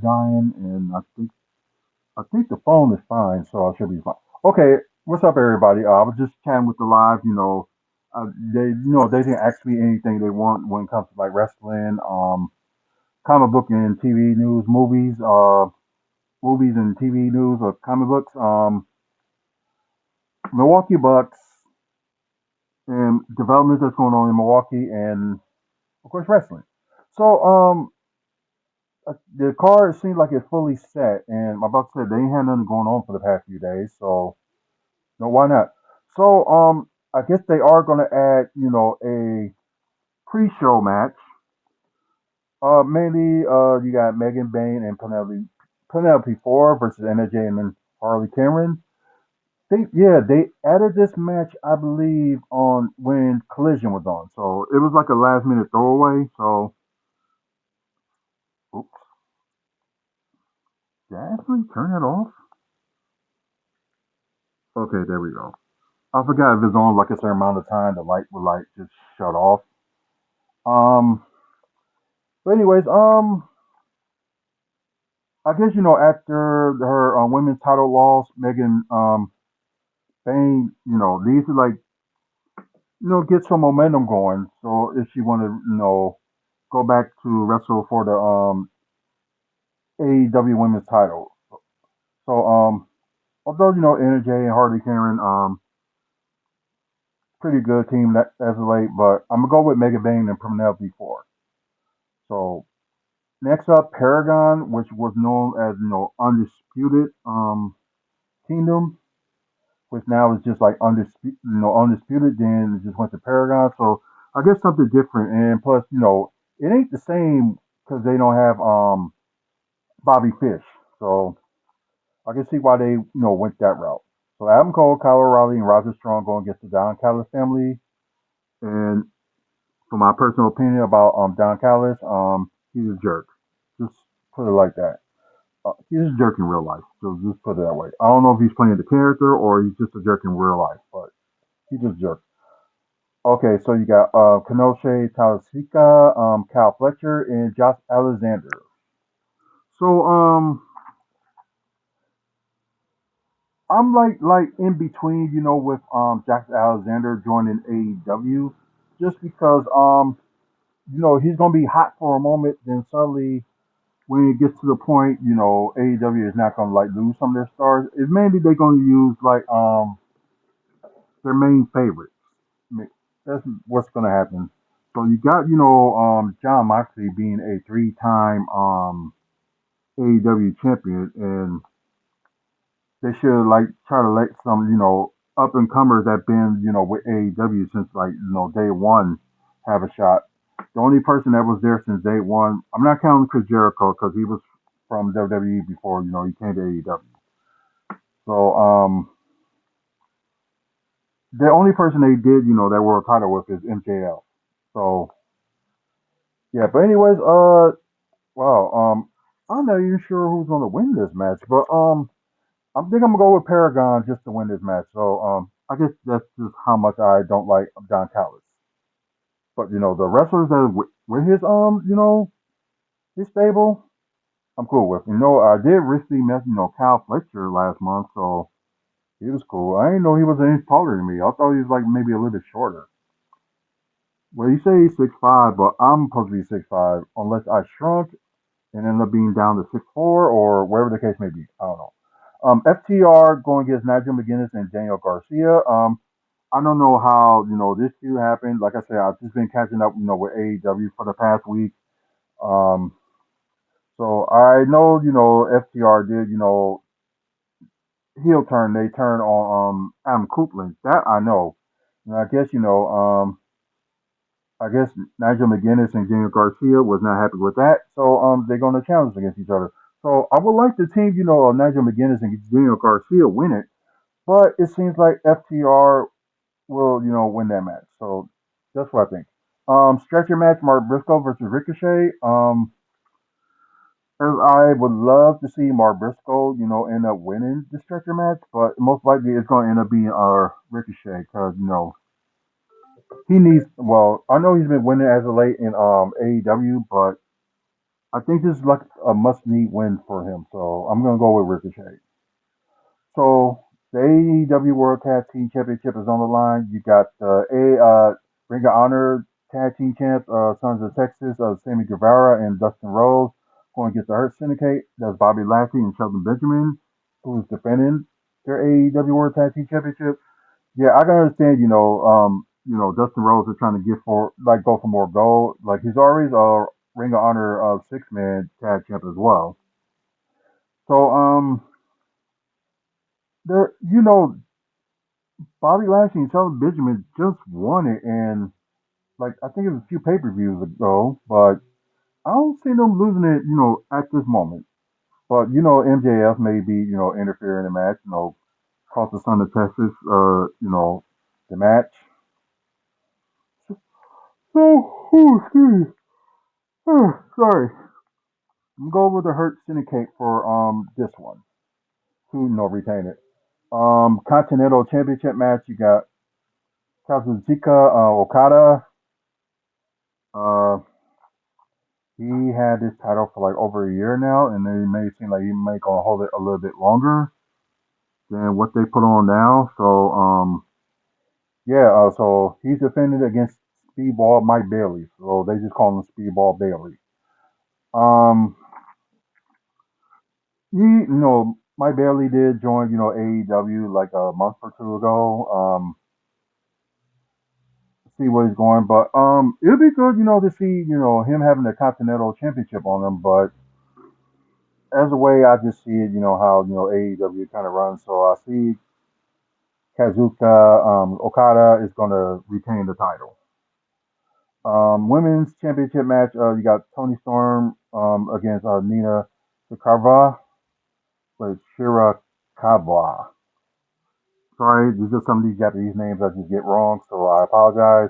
dying, and I think the phone is fine, so I should be fine. Okay, what's up, everybody? I was just chatting with the live. They can ask me anything they want when it comes to like wrestling, comic book and TV news, movies and TV news or comic books, Milwaukee Bucks, and developments that's going on in Milwaukee, and of course wrestling. So the card seems like it's fully set, and my Bucks said they ain't had nothing going on for the past few days, so no, why not? So, I guess they are going to add, a pre-show match. Mainly, you got Megan Bain and Penelope Ford versus NJ and then Harley Cameron. They added this match, I believe, on when Collision was on. So it was like a last minute throwaway. So, oops, did I actually turn it off? Okay, there we go. I forgot if it's on like a certain amount of time, the light would like just shut off. Um, but anyways, I guess after her women's title loss, Megan Bain, needs to like get some momentum going. So if she want to go back to wrestle for the AEW women's title, so although NJ and Harley Karen pretty good team that as of late, but I'm gonna go with Megan Bain and Penelope Ford. So next up, Paragon, which was known as Undisputed Kingdom, which now is just like undisputed. Then it just went to Paragon. So I guess something different. And plus, it ain't the same because they don't have Bobby Fish. So I can see why they went that route. So Adam Cole, Kyle O'Reilly, and Roger Strong going against the Don Callis family. And for my personal opinion about Don Callis, he's a jerk. Just put it like that. He's a jerk in real life. So just put it that way. I don't know if he's playing the character or he's just a jerk in real life, but he's just a jerk. Okay, so you got Kenosha Talasika, Cal Fletcher, and Josh Alexander. So I'm like in between, with Josh Alexander joining AEW, just because he's gonna be hot for a moment, then suddenly when it gets to the point, AEW is not gonna like lose some of their stars. It's mainly they're gonna use like their main favorites. I mean, that's what's gonna happen. So you got John Moxley being a three-time AEW champion, and they should like try to let some up and comers that been with AEW since like day one have a shot. The only person that was there since day one, I'm not counting Chris Jericho because he was from WWE before he came to AEW. So the only person they did that world title with is MJL. So yeah, but anyways, wow, I'm not even sure who's gonna win this match, but I think I'm gonna go with Paragon just to win this match. So I guess that's just how much I don't like Don Callis. But the wrestlers that are with his his stable, I'm cool with. I did recently met Cal Fletcher last month, so he was cool. I didn't know he was any taller than me. I thought he was like maybe a little bit shorter. Well, you say he's 6'5", but I'm supposed to be 6'5", unless I shrunk and ended up being down to 6'4", or wherever the case may be. I don't know. FTR going against Nigel McGuinness and Daniel Garcia. I don't know how this feud happened. Like I said, I've just been catching up, with AEW for the past week. Um, so I know, FTR did, heel turn. They turned on Adam Copeland. That I know. And I guess I guess Nigel McGuinness and Daniel Garcia was not happy with that. So they're going to challenge against each other. So I would like the team, Nigel McGuinness and Daniel Garcia win it. But it seems like FTR will, win that match. So that's what I think. Stretcher match: Mark Briscoe versus Ricochet. I would love to see Mark Briscoe, end up winning the stretcher match, but most likely it's going to end up being Ricochet because he needs. Well, I know he's been winning as of late in AEW, but I think this is like a must-need win for him. So I'm gonna go with Ricochet. So the AEW World Tag Team Championship is on the line. You got Ring of Honor Tag Team Champs, Sons of Texas, Sammy Guevara and Dustin Rhodes going against the Hurt Syndicate. That's Bobby Lashley and Shelton Benjamin, who's defending their AEW World Tag Team Championship. Yeah, I can understand. Dustin Rhodes is trying to get for like go for more gold. Like he's already a Ring of Honor six-man tag champ as well. So there, Bobby Lashley and Shelton Benjamin just won it, and like I think it was a few pay-per-views ago, but I don't see them losing it. At this moment. But MJF may be interfering in the match. Cost the Son of Texas. The match. So, excuse me. Sorry. I'm going with the Hurt Syndicate for this one to retain it. Continental Championship match. You got Kazuchika Okada. Uh, he had this title for like over a year now, and they may seem like he may gonna hold it a little bit longer than what they put on now. So yeah, so he's defended against Speedball Mike Bailey. So they just call him Speedball Bailey. Um, Mike Bailey did join AEW like a month or two ago. See where he's going, but it'll be good to see him having the Continental Championship on him, but. As a way I just see it, how AEW kind of runs. So I see Kazuka Okada is going to retain the title. Women's championship match. You got Tony Storm against Nina Sakuraba with Shirakawa. Sorry, these are some of these Japanese names I just get wrong, so I apologize.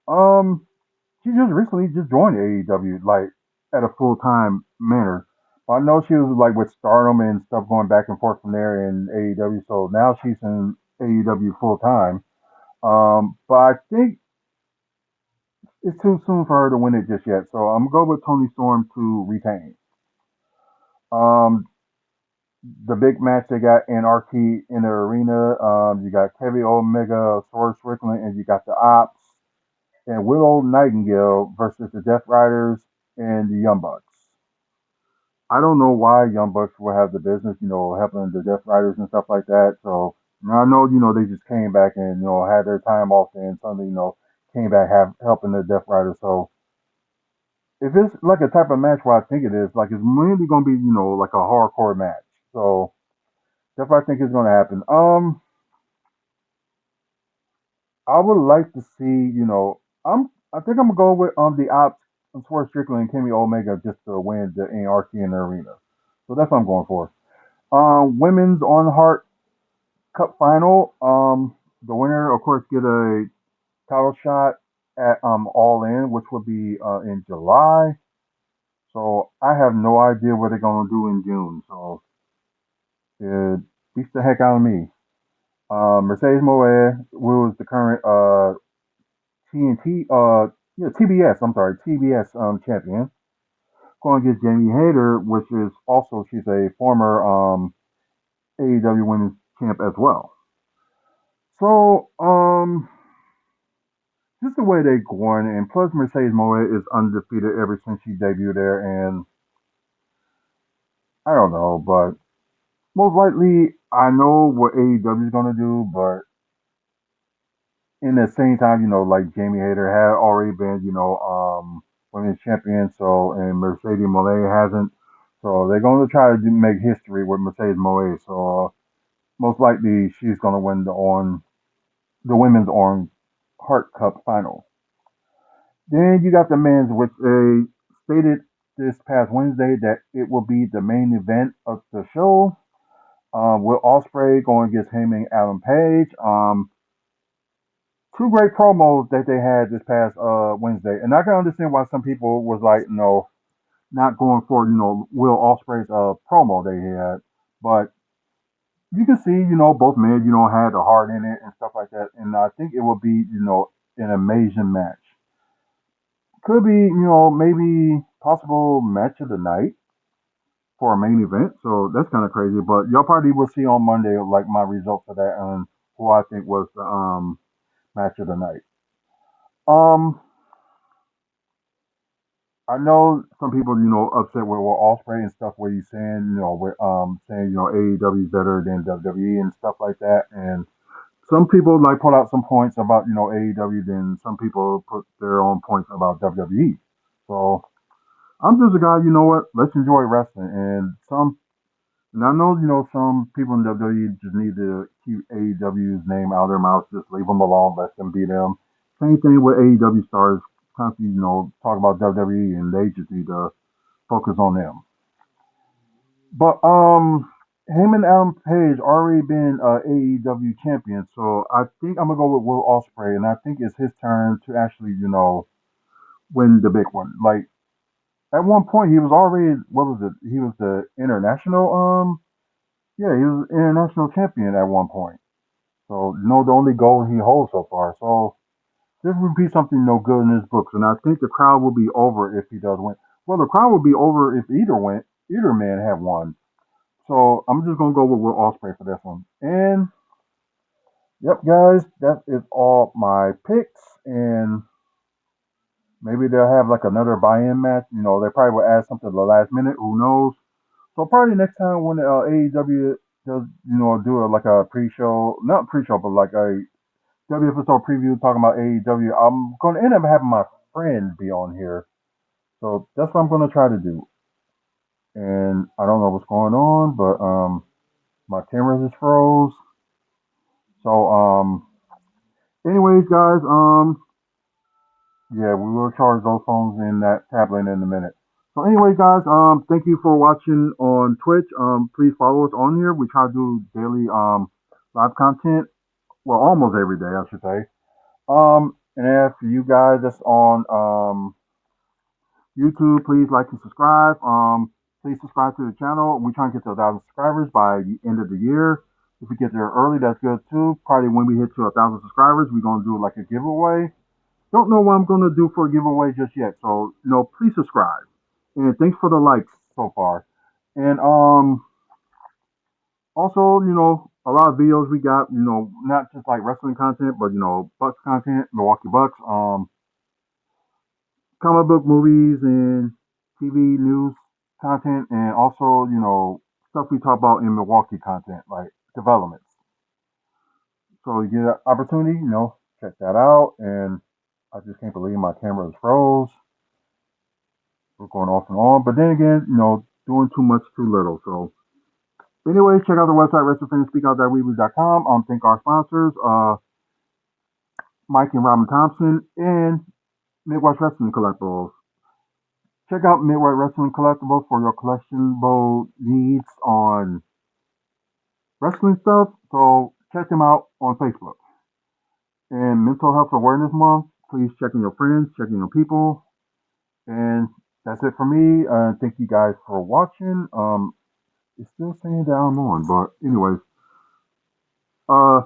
Um, she just recently just joined AEW, like at a full time manner. I know she was like with Stardom and stuff going back and forth from there in AEW, so now she's in AEW full time. But I think it's too soon for her to win it just yet, so I'm gonna go with Tony Storm to retain. Um, the big match they got NRT in the arena. You got Kevin Omega, Swerve Strickland, and you got the Ops and Willow Nightingale versus the Death Riders and the Young Bucks. I don't know why Young Bucks will have the business, helping the Death Riders and stuff like that. So I know, they just came back and had their time off and suddenly, came back helping the Death Riders. So if it's like a type of match where I think it is, like it's mainly gonna be, like a hardcore match. So that's what I think is gonna happen. I would like to see, I think I'm gonna go with the Ops and Swerve Strickland and Kenny Omega just to win the NRT in the arena. So that's what I'm going for. Women's on Heart Cup final. The winner, of course, get a title shot at All In, which will be in July. So I have no idea what they're gonna do in June. So it beats the heck out of me. Mercedes Moe, who is the current TNT, TBS. I'm sorry, TBS champion, going against Jamie Hayter, which is also she's a former AEW Women's champ as well. So just the way they going, and plus Mercedes Moe is undefeated ever since she debuted there, and I don't know, but most likely I know what AEW is gonna do, but in the same time, like Jamie Hayter had already been, women's champion, so and Mercedes Moe hasn't, so they're gonna try to make history with Mercedes Moe. So most likely she's gonna win the women's on Heart Cup final. Then you got the men's, which they stated this past Wednesday that it will be the main event of the show. Will Ospreay going against him and Adam Page. Two great promos that they had this past Wednesday, and I can understand why some people was like, not going for Will Ospreay's promo they had, but you can see both men had the heart in it and stuff like that, and I think it will be an amazing match. Could be maybe possible match of the night for a main event. So that's kind of crazy. But y'all probably will see on Monday like my results of that and who I think was the match of the night. Um, I know some people, upset with Osprey and stuff where you saying, saying, AEW is better than WWE and stuff like that. And some people like put out some points about, AEW, then some people put their own points about WWE. So I'm just a guy, you know what? Let's enjoy wrestling. And I know, some people in WWE just need to keep AEW's name out of their mouths, just leave them alone, let them be them. Same thing with AEW stars, constantly, talk about WWE, and they just need to focus on them. But him and Adam Page already been AEW champion, so I think I'm gonna go with Will Ospreay, and I think it's his turn to actually, win the big one. Like at one point, he was already what was it? He was the international yeah, he was international champion at one point. So the only goal he holds so far. So this would be something no good in his books, and I think the crowd will be over if he does win. Well, the crowd will be over if either man have won. So I'm just gonna go with Will Ospreay for this one. And yep, guys, that is all my picks. And maybe they'll have like another buy-in match. They probably will add something at the last minute. Who knows? So probably next time when AEW does, do like a pre-show, not pre-show, but like a WFSO preview talking about AEW, I'm gonna end up having my friend be on here. So that's what I'm gonna try to do. And I don't know what's going on, but my camera just froze. So anyways, guys, yeah, we will charge those phones in that tablet in a minute. So anyways, guys, thank you for watching on Twitch. Please follow us on here. We try to do daily live content. Well, almost every day, I should say. And if you guys that's on YouTube, please like and subscribe. Please subscribe to the channel. We try and get to 1,000 subscribers by the end of the year. If we get there early, that's good too. Probably when we hit to 1,000 subscribers, we're gonna do like a giveaway. Don't know what I'm gonna do for a giveaway just yet. So please subscribe. And thanks for the likes so far. And also, a lot of videos we got, not just like wrestling content, but Bucks content, Milwaukee Bucks, comic book movies and TV news content, and also, stuff we talk about in Milwaukee content, like developments. So you get an opportunity, check that out. And I just can't believe my camera is froze. We're going off and on. But then again, doing too much too little. So anyways, check out the website, WrestlingFansSpeakOut.weebly.com. Thank our sponsors, Mike and Robin Thompson, and Midwest Wrestling Collectibles. Check out Midwest Wrestling Collectibles for your collectible needs on wrestling stuff. So check them out on Facebook. And Mental Health Awareness Month, please check in your friends, check in your people. And that's it for me. Thank you guys for watching. It's still saying that I'm on, but anyways, uh,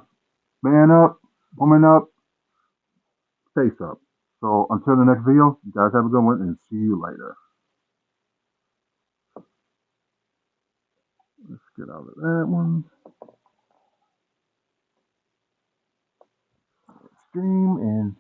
man up, woman up, face up. So until the next video, you guys have a good one and see you later. Let's get out of that one. Stream and